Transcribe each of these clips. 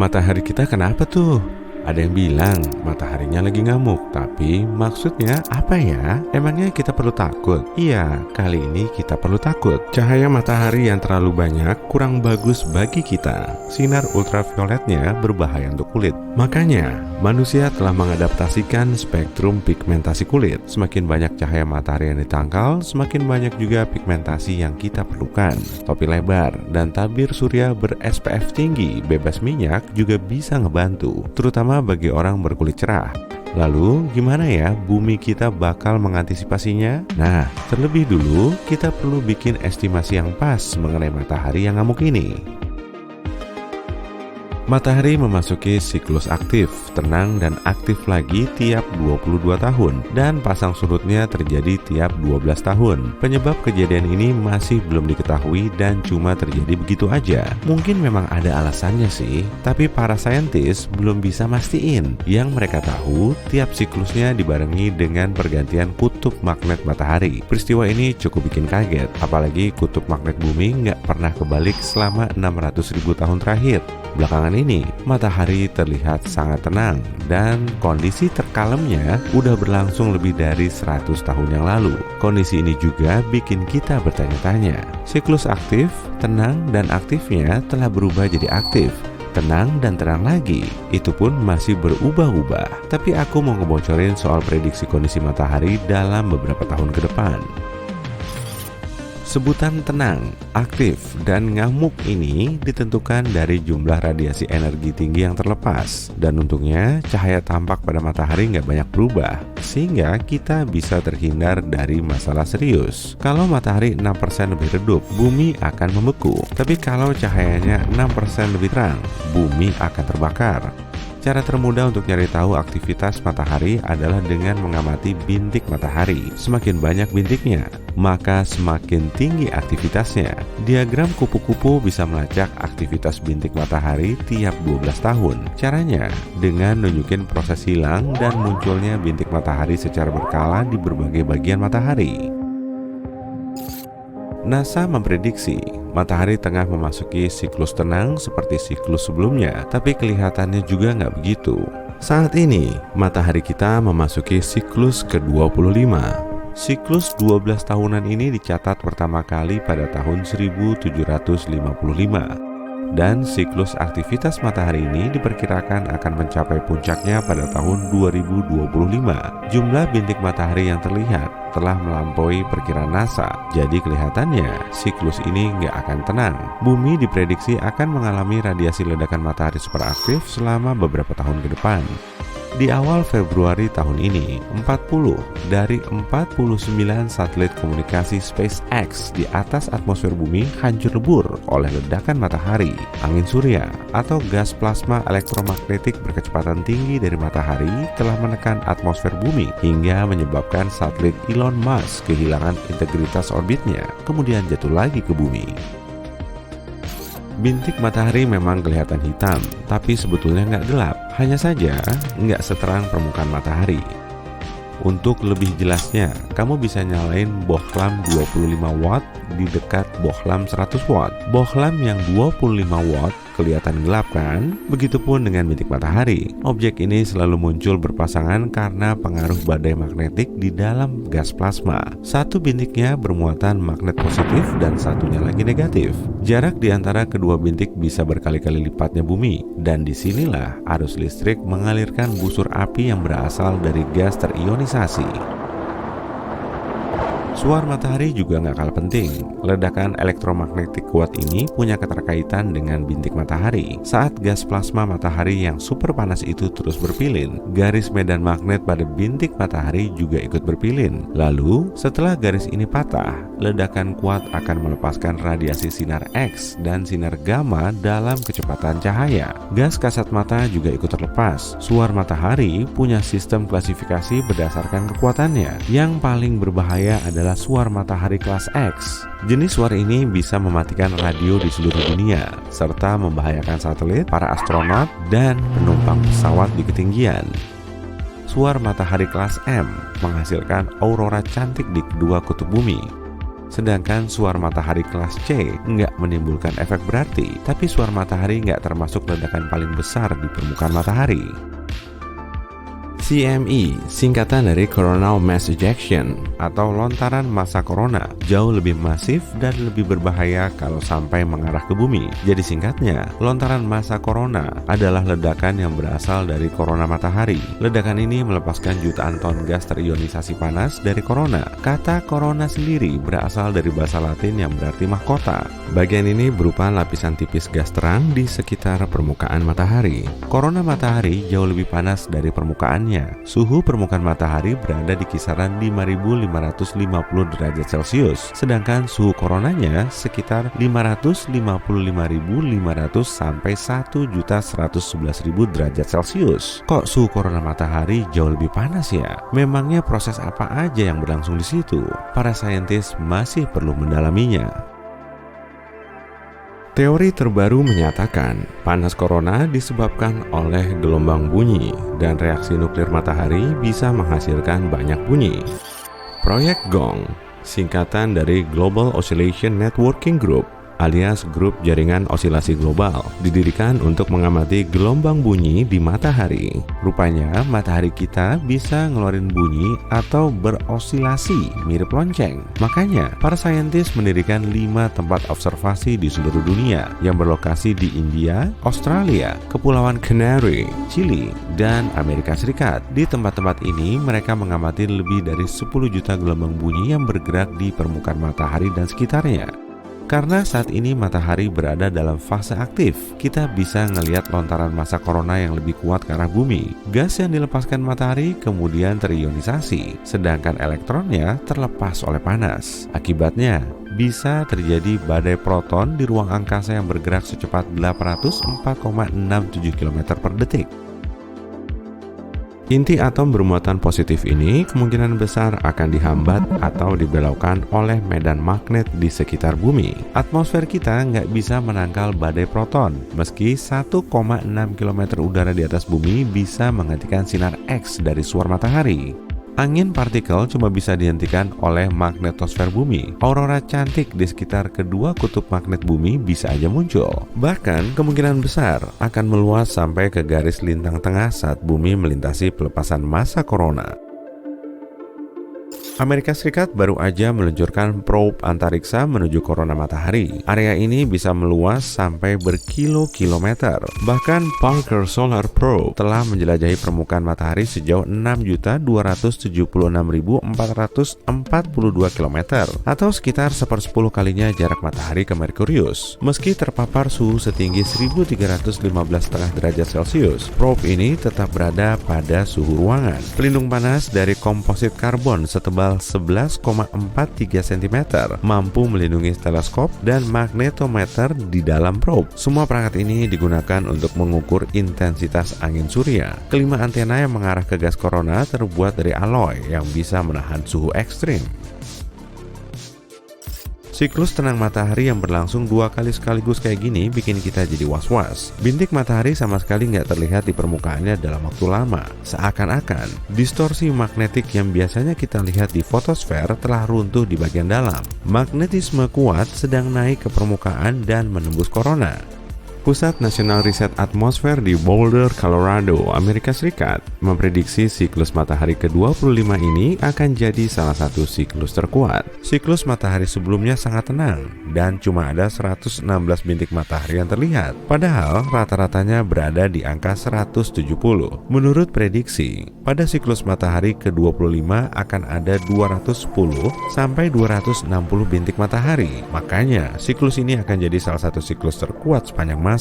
Matahari kita kenapa tuh? Ada yang bilang mataharinya lagi ngamuk, tapi maksudnya apa ya? Emangnya kita perlu takut? Iya, kali ini kita perlu takut. Cahaya matahari yang terlalu banyak kurang bagus bagi kita. Sinar ultravioletnya berbahaya untuk kulit. Makanya, manusia telah mengadaptasikan spektrum pigmentasi kulit. Semakin banyak cahaya matahari yang ditangkal, semakin banyak juga pigmentasi yang kita perlukan. Topi lebar dan tabir surya ber-SPF tinggi, bebas minyak juga bisa ngebantu, terutama bagi orang berkulit cerah. Lalu gimana ya bumi kita bakal mengantisipasinya? Nah, terlebih dulu kita perlu bikin estimasi yang pas mengenai matahari yang ngamuk ini. Matahari memasuki siklus aktif, tenang dan aktif lagi tiap 22 tahun dan pasang surutnya terjadi tiap 12 tahun. Penyebab kejadian ini masih belum diketahui dan cuma terjadi begitu aja. Mungkin memang ada alasannya sih, tapi para saintis belum bisa mastiin. Yang mereka tahu, tiap siklusnya dibarengi dengan pergantian kutub magnet matahari. Peristiwa ini cukup bikin kaget, apalagi kutub magnet bumi nggak pernah kebalik selama 600.000 tahun terakhir. Belakangan ini, matahari terlihat sangat tenang dan kondisi terkalemnya udah berlangsung lebih dari 100 tahun yang lalu. Kondisi ini juga bikin kita bertanya-tanya. Siklus aktif, tenang, dan aktifnya telah berubah jadi aktif, tenang, dan tenang lagi. Itu pun masih berubah-ubah. Tapi aku mau ngebocorin soal prediksi kondisi matahari dalam beberapa tahun ke depan. Sebutan tenang, aktif, dan ngamuk ini ditentukan dari jumlah radiasi energi tinggi yang terlepas. Dan untungnya cahaya tampak pada matahari nggak banyak berubah, sehingga kita bisa terhindar dari masalah serius. Kalau matahari 6% lebih redup, bumi akan membeku. Tapi kalau cahayanya 6% lebih terang, bumi akan terbakar. Cara termudah untuk nyari tahu aktivitas matahari adalah dengan mengamati bintik matahari. Semakin banyak bintiknya, maka semakin tinggi aktivitasnya. Diagram kupu-kupu bisa melacak aktivitas bintik matahari tiap 12 tahun. Caranya dengan nunjukin proses hilang dan munculnya bintik matahari secara berkala di berbagai bagian matahari. NASA memprediksi matahari tengah memasuki siklus tenang seperti siklus sebelumnya, tapi kelihatannya juga nggak begitu. Saat ini, matahari kita memasuki siklus ke-25. Siklus 12 tahunan ini dicatat pertama kali pada tahun 1755. Dan siklus aktivitas matahari ini diperkirakan akan mencapai puncaknya pada tahun 2025. Jumlah bintik matahari yang terlihat telah melampaui perkiraan NASA. Jadi kelihatannya siklus ini nggak akan tenang. Bumi diprediksi akan mengalami radiasi ledakan matahari superaktif selama beberapa tahun ke depan. Di awal Februari tahun ini, 40 dari 49 satelit komunikasi SpaceX di atas atmosfer bumi hancur lebur oleh ledakan matahari, angin surya, atau gas plasma elektromagnetik berkecepatan tinggi dari matahari telah menekan atmosfer bumi hingga menyebabkan satelit Elon Musk kehilangan integritas orbitnya, kemudian jatuh lagi ke bumi. Bintik matahari memang kelihatan hitam, tapi sebetulnya nggak gelap. Hanya saja nggak seterang permukaan matahari. Untuk lebih jelasnya, kamu bisa nyalain bohlam 25 watt di dekat bohlam 100 watt. Bohlam yang 25 watt kelihatan gelap kan? Begitupun dengan bintik matahari. Objek ini selalu muncul berpasangan karena pengaruh badai magnetik di dalam gas plasma. Satu bintiknya bermuatan magnet positif dan satunya lagi negatif. Jarak di antara kedua bintik bisa berkali-kali lipatnya bumi, dan disinilah arus listrik mengalirkan busur api yang berasal dari gas terionisasi. Suar matahari juga nggak kalah penting. Ledakan elektromagnetik kuat ini punya keterkaitan dengan bintik matahari. Saat gas plasma matahari yang super panas itu terus berpilin, garis medan magnet pada bintik matahari juga ikut berpilin. Lalu, setelah garis ini patah, ledakan kuat akan melepaskan radiasi sinar X dan sinar gamma dalam kecepatan cahaya. Gas kasat mata juga ikut terlepas. Suar matahari punya sistem klasifikasi berdasarkan kekuatannya. Yang paling berbahaya adalah suar matahari kelas X. Jenis suar ini bisa mematikan radio di seluruh dunia, serta membahayakan satelit, para astronot, dan penumpang pesawat di ketinggian. Suar matahari kelas M menghasilkan aurora cantik di kedua kutub bumi. Sedangkan suar matahari kelas C nggak menimbulkan efek berarti, tapi suar matahari nggak termasuk ledakan paling besar di permukaan matahari. CME, singkatan dari Coronal Mass Ejection atau lontaran massa corona, jauh lebih masif dan lebih berbahaya kalau sampai mengarah ke bumi. Jadi singkatnya, lontaran massa corona adalah ledakan yang berasal dari korona matahari. Ledakan ini melepaskan jutaan ton gas terionisasi panas dari korona. Kata korona sendiri berasal dari bahasa Latin yang berarti mahkota. Bagian ini berupa lapisan tipis gas terang di sekitar permukaan matahari. Korona matahari jauh lebih panas dari permukaannya. Suhu permukaan matahari berada di kisaran 5.550 derajat Celcius, sedangkan suhu koronanya sekitar 555.500 sampai 1.111.000 derajat Celcius. Kok suhu korona matahari jauh lebih panas ya? Memangnya proses apa aja yang berlangsung di situ? Para saintis masih perlu mendalaminya. Teori terbaru menyatakan panas corona disebabkan oleh gelombang bunyi dan reaksi nuklir matahari bisa menghasilkan banyak bunyi. Proyek GONG, singkatan dari Global Oscillation Networking Group alias Grup Jaringan Osilasi Global, didirikan untuk mengamati gelombang bunyi di matahari. Rupanya matahari kita bisa ngeluarin bunyi atau berosilasi mirip lonceng. Makanya para saintis mendirikan 5 tempat observasi di seluruh dunia yang berlokasi di India, Australia, Kepulauan Canary, Chili, dan Amerika Serikat. Di tempat-tempat ini mereka mengamati lebih dari 10 juta gelombang bunyi yang bergerak di permukaan matahari dan sekitarnya. Karena saat ini matahari berada dalam fase aktif, kita bisa ngelihat lontaran massa corona yang lebih kuat ke arah bumi. Gas yang dilepaskan matahari kemudian terionisasi, sedangkan elektronnya terlepas oleh panas. Akibatnya, bisa terjadi badai proton di ruang angkasa yang bergerak secepat 804,67 km per detik. Inti atom bermuatan positif ini kemungkinan besar akan dihambat atau dibelokkan oleh medan magnet di sekitar bumi. Atmosfer kita nggak bisa menangkal badai proton, meski 1,6 km udara di atas bumi bisa menghentikan sinar X dari suar matahari. Angin partikel cuma bisa dihentikan oleh magnetosfer bumi. Aurora cantik di sekitar kedua kutub magnet bumi bisa aja muncul. Bahkan kemungkinan besar akan meluas sampai ke garis lintang tengah saat bumi melintasi pelepasan massa corona. Amerika Serikat baru aja meluncurkan probe antariksa menuju korona matahari. Area ini bisa meluas sampai berkilo-kilometer. Bahkan Parker Solar Probe telah menjelajahi permukaan matahari sejauh 6.276.442 km atau sekitar 1/10 kalinya jarak matahari ke Merkurius. Meski terpapar suhu setinggi 1.315,5 derajat Celcius, probe ini tetap berada pada suhu ruangan. Pelindung panas dari komposit karbon setebal 11,43 cm mampu melindungi teleskop dan magnetometer di dalam probe. Semua perangkat ini digunakan untuk mengukur intensitas angin surya. Kelima antena yang mengarah ke gas corona terbuat dari alloy yang bisa menahan suhu ekstrim. Siklus tenang matahari yang berlangsung 2 kali sekaligus kayak gini bikin kita jadi was-was. Bintik matahari sama sekali nggak terlihat di permukaannya dalam waktu lama. Seakan-akan distorsi magnetik yang biasanya kita lihat di fotosfer telah runtuh di bagian dalam. Magnetisme kuat sedang naik ke permukaan dan menembus korona. Pusat Nasional Riset Atmosfer di Boulder, Colorado, Amerika Serikat memprediksi siklus matahari ke-25 ini akan jadi salah satu siklus terkuat. Siklus matahari sebelumnya sangat tenang dan cuma ada 116 bintik matahari yang terlihat, padahal rata-ratanya berada di angka 170. Menurut prediksi, pada siklus matahari ke-25 akan ada 210 sampai 260 bintik matahari. Makanya, siklus ini akan jadi salah satu siklus terkuat sepanjang masa.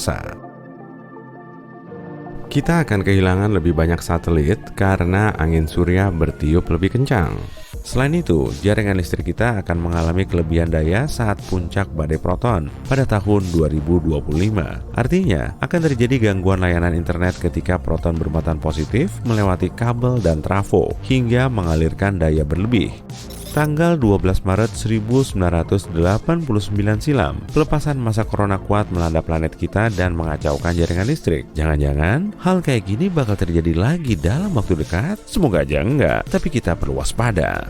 Kita akan kehilangan lebih banyak satelit karena angin surya bertiup lebih kencang. Selain itu, jaringan listrik kita akan mengalami kelebihan daya saat puncak badai proton pada tahun 2025. Artinya, akan terjadi gangguan layanan internet ketika proton bermuatan positif melewati kabel dan trafo hingga mengalirkan daya berlebih. Tanggal 12 Maret 1989 silam, pelepasan massa corona kuat melanda planet kita dan mengacaukan jaringan listrik. Jangan-jangan hal kayak gini bakal terjadi lagi dalam waktu dekat? Semoga aja enggak, tapi kita perlu waspada.